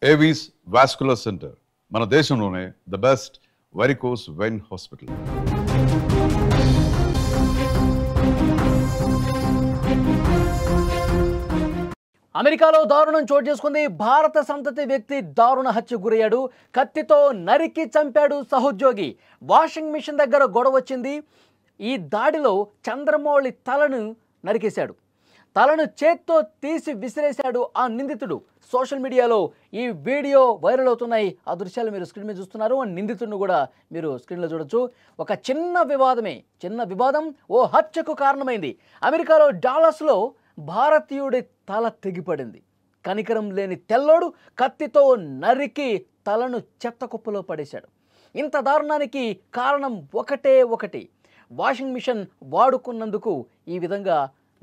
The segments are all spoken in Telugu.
ఏవీస్ వాస్కులర్ సెంటర్ మన దేశంలోనే the best varicose vein hospital. అమెరికాలో దారుణం చోటు చేసుకుంది. భారత సంతతి వ్యక్తి దారుణ హత్య గురయ్యాడు. కత్తితో నరికి చంపాడు సహోద్యోగి. వాషింగ్ మిషన్ దగ్గర గొడవ వచ్చింది. ఈ దాడిలో చంద్రమౌళి తలను నరికేశాడు. తలను చేత్తో తీసి విసిరేశాడు ఆ నిందితుడు. సోషల్ మీడియాలో ఈ వీడియో వైరల్ అవుతున్నాయి. ఆ దృశ్యాలు మీరు స్క్రీన్ మీద చూస్తున్నారు. ఆ నిందితుడిని కూడా మీరు స్క్రీన్లో చూడొచ్చు. ఒక చిన్న వివాదం ఓ హత్యకు కారణమైంది. అమెరికాలో డాలస్లో భారతీయుడి తల తెగిపడింది. కనికరం లేని తెల్లోడు కత్తితో నరికి తలను చెత్త కుప్పలో పడేశాడు. ఇంత దారుణానికి కారణం ఒకటి. వాషింగ్ మిషన్ వాడుకున్నందుకు ఈ విధంగా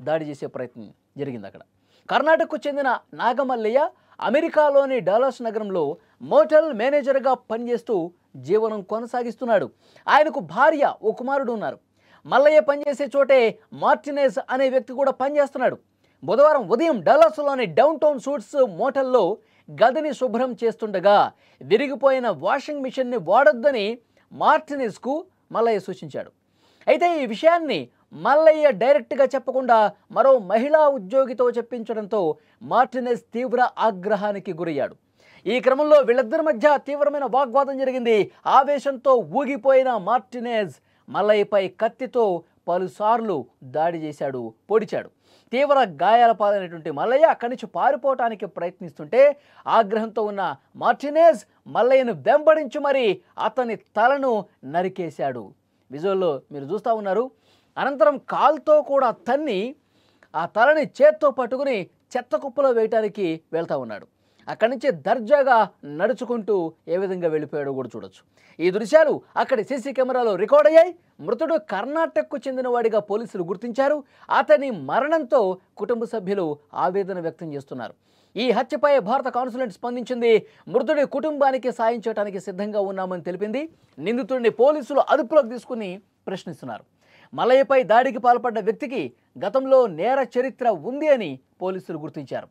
దాడి చేసే ప్రయత్నం జరిగింది. అక్కడ కర్ణాటకకు చెందిన నాగమల్లయ్య అమెరికాలోని డాలస్ నగరంలో మోటల్ మేనేజర్గా పనిచేస్తూ జీవనం కొనసాగిస్తున్నాడు. ఆయనకు భార్య, ఓ కుమారుడు ఉన్నారు. మల్లయ్య పనిచేసే చోటే మార్టినేజ్ అనే వ్యక్తి కూడా పనిచేస్తున్నాడు. బుధవారం ఉదయం డల్లాస్లోని డౌన్ టౌన్ సూట్స్ మోటల్లో గదిని శుభ్రం చేస్తుండగా విరిగిపోయిన వాషింగ్ మిషన్ని వాడొద్దని మార్టినేజ్కు మల్లయ్య సూచించాడు. అయితే ఈ విషయాన్ని మల్లయ్య డైరెక్ట్గా చెప్పకుండా మరో మహిళా ఉద్యోగితో చెప్పించడంతో మార్టినేజ్ తీవ్ర ఆగ్రహానికి గురయ్యాడు. ఈ క్రమంలో వీళ్ళిద్దరి మధ్య తీవ్రమైన వాగ్వాదం జరిగింది. ఆవేశంతో ఊగిపోయిన మార్టినేజ్ మల్లయ్యపై కత్తితో పలుసార్లు దాడి చేశాడు, పొడిచాడు. తీవ్ర గాయాల పాలైనటువంటి మల్లయ్య అక్కడి నుంచి పారిపోవటానికి ప్రయత్నిస్తుంటే ఆగ్రహంతో ఉన్న మార్టినేజ్ మల్లయ్యను వెంబడించి మరీ అతని తలను నరికేశాడు. విజువల్లో మీరు చూస్తూ ఉన్నారు. అనంతరం కాల్తో కూడా తన్ని ఆ తలని చేత్తో పట్టుకుని చెత్త కుప్పలో వేయటానికి వెళ్తూ ఉన్నాడు. అక్కడి నుంచి దర్జాగా నడుచుకుంటూ ఏ విధంగా వెళ్ళిపోయాడో కూడా చూడొచ్చు. ఈ దృశ్యాలు అక్కడి సీసీ కెమెరాలో రికార్డ్ అయ్యాయి. మృతుడు కర్ణాటకకు చెందినవాడిగా పోలీసులు గుర్తించారు. అతని మరణంతో కుటుంబ సభ్యులు ఆవేదన వ్యక్తం చేస్తున్నారు. ఈ హత్యపై భారత కాన్సులేట్ స్పందించింది. మృతుడి కుటుంబానికి సాయం చేయడానికి సిద్ధంగా ఉన్నామని తెలిపింది. నిందితుడిని పోలీసులు అదుపులోకి తీసుకుని ప్రశ్నిస్తున్నారు. మల్లయ్యపై దాడికి పాల్పడ్డ వ్యక్తికి గతంలో నేర చరిత్ర ఉంది అని పోలీసులు గుర్తించారు.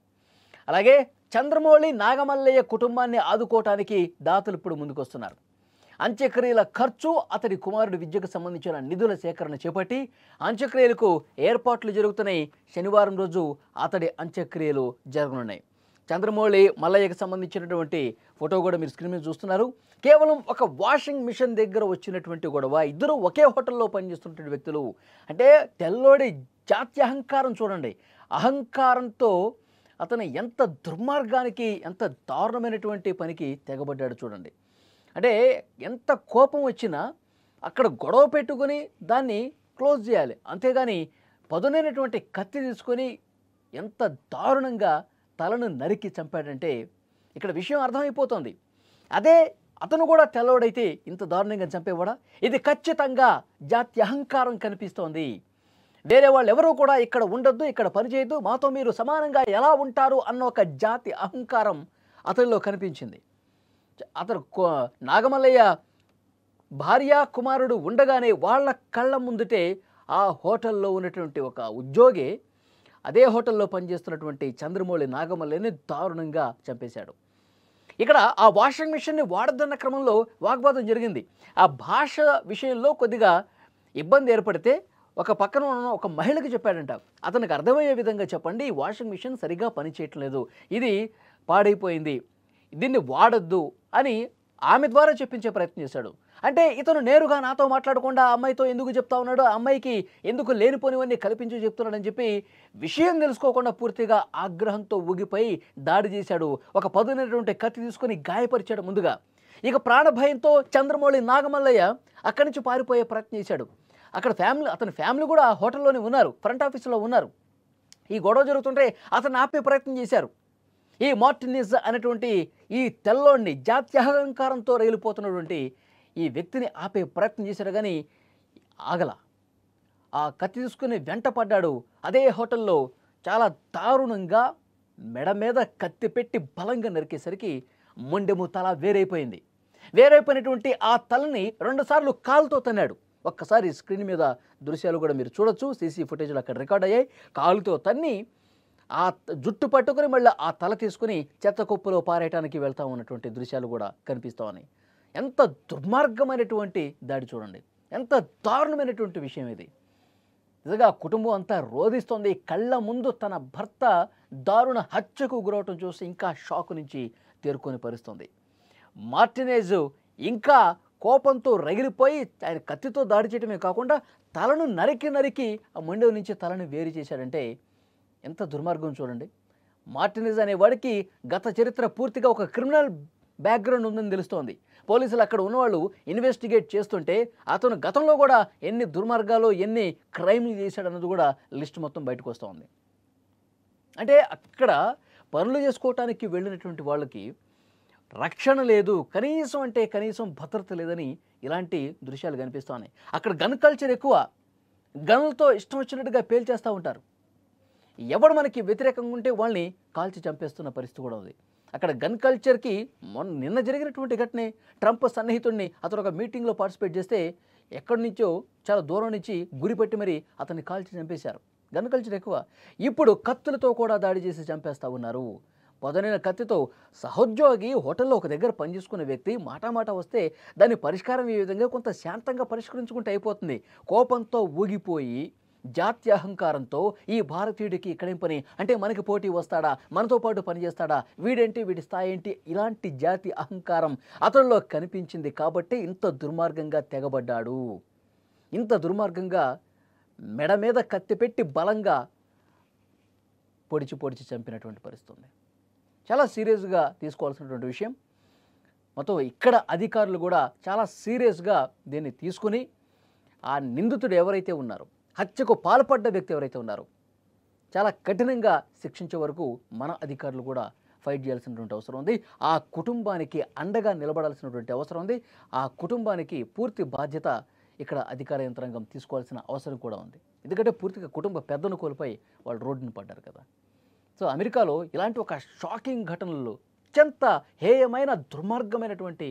అలాగే చంద్రమౌళి, నాగమల్లయ్య కుటుంబాన్ని ఆదుకోవటానికి దాతలు ఇప్పుడు ముందుకొస్తున్నారు. అంత్యక్రియల ఖర్చు, అతడి కుమారుడి విద్యకు సంబంధించిన నిధుల సేకరణ చేపట్టి అంత్యక్రియలకు ఏర్పాట్లు జరుగుతున్నాయి. శనివారం రోజు అతడి అంత్యక్రియలు జరగనున్నాయి. చంద్రమౌళి, మల్లయ్యకు సంబంధించినటువంటి ఫోటో కూడా మీరు స్క్రీన్ మీద చూస్తున్నారు. కేవలం ఒక వాషింగ్ మిషన్ దగ్గర వచ్చినటువంటి గొడవ. ఇద్దరు ఒకే హోటల్లో పనిచేస్తున్నటువంటి వ్యక్తులు. అంటే తెల్లోడి జాత్యహంకారం చూడండి. అహంకారంతో అతను ఎంత దుర్మార్గానికి, ఎంత దారుణమైనటువంటి పనికి తెగబడ్డాడు చూడండి. అంటే ఎంత కోపం వచ్చినా అక్కడ గొడవ పెట్టుకొని దాన్ని క్లోజ్ చేయాలి. అంతేగాని పదునైనటువంటి కత్తి తీసుకొని ఎంత దారుణంగా తలను నరికి చంపాడంటే ఇక్కడ విషయం అర్థమైపోతుంది. అదే అతను కూడా తెల్లవాడైతే ఇంత దారుణంగా చంపేవాడా? ఇది ఖచ్చితంగా జాతి అహంకారం కనిపిస్తోంది. వేరే వాళ్ళు ఎవరూ కూడా ఇక్కడ ఉండొద్దు, ఇక్కడ పనిచేయద్దు, మాతో మీరు సమానంగా ఎలా ఉంటారు అన్న ఒక జాతి అహంకారం అతనిలో కనిపించింది. అతను నాగమల్లయ్య భార్య, కుమారుడు ఉండగానే వాళ్ళ కళ్ళ ముందుటే ఆ హోటల్లో ఉన్నటువంటి ఒక ఉద్యోగి అదే హోటల్లో పనిచేస్తున్నటువంటి చంద్రమౌళి నాగమల్లయ్యని దారుణంగా చంపేశాడు. ఇక్కడ ఆ వాషింగ్ మిషన్ని వాడద్దన్న క్రమంలో వాగ్వాదం జరిగింది. ఆ భాష విషయంలో కొద్దిగా ఇబ్బంది ఏర్పడితే ఒక పక్కన ఉన్న ఒక మహిళకి చెప్పాడంట, అతనికి అర్థమయ్యే విధంగా చెప్పండి, ఈ వాషింగ్ మిషన్ సరిగ్గా పనిచేయట్లేదు, ఇది పాడైపోయింది, దీన్ని వాడద్దు అని ఆమె ద్వారా చెప్పించే ప్రయత్నం చేశాడు. అంటే ఇతను నేరుగా నాతో మాట్లాడకుండా ఆ అమ్మాయితో ఎందుకు చెప్తా ఉన్నాడు, ఆ అమ్మాయికి ఎందుకు లేనిపోనివన్నీ కల్పించి చెప్తున్నాడని చెప్పి విషయం తెలుసుకోకుండా పూర్తిగా ఆగ్రహంతో ఊగిపోయి దాడి చేశాడు. ఒక పదునైనటువంటి కత్తి తీసుకొని గాయపరిచాడు ముందుగా. ఇక ప్రాణభయంతో చంద్రమౌళి నాగమల్లయ్య అక్కడి నుంచి పారిపోయే ప్రయత్నం చేశాడు. అక్కడ అతని ఫ్యామిలీ కూడా హోటల్లోనే ఉన్నారు, ఫ్రంట్ ఆఫీసులో ఉన్నారు. ఈ గొడవ జరుగుతుంటే అతను ఆపే ప్రయత్నం చేశారు. ఈ మార్టినేజ్ అనేటువంటి ఈ తెల్లోడిని జాత్యహంకారంతో రగిలిపోతున్నటువంటి ఈ వ్యక్తిని ఆపే ప్రయత్నం చేశాడు, కానీ ఆగల. ఆ కత్తి తీసుకుని వెంట పడ్డాడు. అదే హోటల్లో చాలా దారుణంగా మెడ మీద కత్తి పెట్టి బలంగా నరికేసరికి మొండెము తల వేరైపోయినటువంటి ఆ తలని 2 సార్లు కాలుతో తన్నాడు. ఒక్కసారి స్క్రీన్ మీద దృశ్యాలు కూడా మీరు చూడొచ్చు. సీసీ ఫుటేజ్లు అక్కడ రికార్డ్ అయ్యాయి. కాలుతో తన్ని జుట్టు పట్టుకొని మళ్ళీ ఆ తల తీసుకుని చెత్త కుప్పలో పారేయటానికి వెళ్తా ఉన్నటువంటి దృశ్యాలు కూడా కనిపిస్తూ ఉన్నాయి. ఎంత దుర్మార్గమైనటువంటి దాడి చూడండి, ఎంత దారుణమైనటువంటి విషయం ఇది. నిజంగా కుటుంబం అంతా రోధిస్తోంది. కళ్ళ ముందు తన భర్త దారుణ హత్యకు గురవటం చూసి ఇంకా షాక్ నుంచి తేరుకొని పరిస్తుంది. మార్టినేజ్ ఇంకా కోపంతో రగిలిపోయి ఆయన కత్తితో దాడి చేయడమే కాకుండా తలను నరికి ఆ మండవి నుంచి తలను వేరు చేశాడంటే ఎంత దుర్మార్గం చూడండి. మార్టినేజ్ అనేవాడికి గత చరిత్ర పూర్తిగా ఒక క్రిమినల్ బ్యాక్గ్రౌండ్ ఉందని తెలుస్తోంది. పోలీసులు అక్కడ ఉన్నవాళ్ళు ఇన్వెస్టిగేట్ చేస్తుంటే అతను గతంలో కూడా ఎన్ని దుర్మార్గాలు ఎన్ని క్రైమ్లు చేశాడన్నది కూడా లిస్ట్ మొత్తం బయటకు వస్తూ ఉంది. అంటే అక్కడ పనులు చేసుకోవటానికి వెళ్ళినటువంటి వాళ్ళకి రక్షణ లేదు, కనీసం భద్రత లేదని ఇలాంటి దృశ్యాలు కనిపిస్తూ ఉన్నాయి. అక్కడ గన్ కల్చర్ ఎక్కువ, గన్లతో ఇష్టం వచ్చినట్టుగా పేల్చేస్తూ ఉంటారు. ఎవడు మనకి వ్యతిరేకంగా ఉంటే వాళ్ళని కాల్చి చంపేస్తున్న పరిస్థితి కూడా ఉంది. అక్కడ గన్ కల్చర్కి నిన్న జరిగినటువంటి ఘటనే, ట్రంప్ సన్నిహితుడిని అతను ఒక మీటింగ్లో పార్టిసిపేట్ చేస్తే ఎక్కడి నుంచో చాలా దూరం నుంచి గురిపెట్టి మరి అతన్ని కాల్చి చంపేశారు. గన్ కల్చర్ ఎక్కువ. ఇప్పుడు కత్తులతో కూడా దాడి చేసి చంపేస్తూ ఉన్నారు. పొదనైన కత్తితో సహోద్యోగి హోటల్లో ఒక దగ్గర పనిచేసుకునే వ్యక్తి మాట వస్తే దాని పరిష్కారం ఈ విధంగా కొంత శాంతంగా పరిష్కరించుకుంటే అయిపోతుంది. కోపంతో ఊగిపోయి జాత్యహంకారంతో ఈ భారతీయుడికి ఇక్కడేం పని, అంటే మనకి పోటీ వస్తాడా, మనతో పాటు పనిచేస్తాడా, వీడేంటి, వీడి స్థాయి ఏంటి, ఇలాంటి జాతి అహంకారం అతనిలో కనిపించింది కాబట్టి ఇంత దుర్మార్గంగా తెగబడ్డాడు. ఇంత దుర్మార్గంగా మెడ మీద కత్తి పెట్టి బలంగా పొడిచి చంపినటువంటి పరిస్థితి ఉంది. చాలా సీరియస్గా తీసుకోవాల్సినటువంటి విషయం. మొత్తం ఇక్కడ అధికారులు కూడా చాలా సీరియస్గా దీన్ని తీసుకుని ఆ నిందితుడు ఎవరైతే ఉన్నారో, హత్యకు పాల్పడ్డ వ్యక్తి ఎవరైతే ఉన్నారో చాలా కఠినంగా శిక్షించే వరకు మన అధికారులు కూడా ఫైట్ చేయాల్సినటువంటి అవసరం ఉంది. ఆ కుటుంబానికి అండగా నిలబడాల్సినటువంటి అవసరం ఉంది. ఆ కుటుంబానికి పూర్తి బాధ్యత ఇక్కడ అధికార యంత్రాంగం తీసుకోవాల్సిన అవసరం కూడా ఉంది. ఎందుకంటే పూర్తిగా కుటుంబ పెద్దను కోల్పోయి వాళ్ళు రోడ్డును పడ్డారు కదా. సో అమెరికాలో ఇలాంటి ఒక షాకింగ్ ఘటనలు, అత్యంత హేయమైన దుర్మార్గమైనటువంటి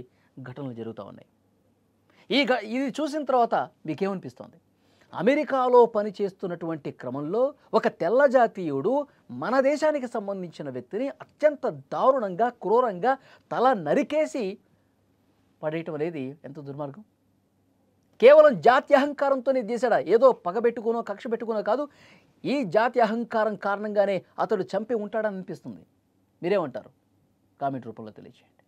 ఘటనలు జరుగుతూ ఉన్నాయి. ఇది చూసిన తర్వాత మీకేమనిపిస్తోంది? అమెరికాలో పనిచేస్తున్నటువంటి క్రమంలో ఒక తెల్ల జాతీయుడు మన దేశానికి సంబంధించిన వ్యక్తిని అత్యంత దారుణంగా క్రూరంగా తల నరికేసి పడేయటం అనేది ఎంత దుర్మార్గం. కేవలం జాతి అహంకారంతోనే చేశాడా, ఏదో పగబెట్టుకునో కక్ష పెట్టుకునో కాదు. ఈ జాతి అహంకారం కారణంగానే అతడు చంపి ఉంటాడని అనిపిస్తుంది. మీరేమంటారు? కామెంట్ రూపంలో తెలియజేయండి.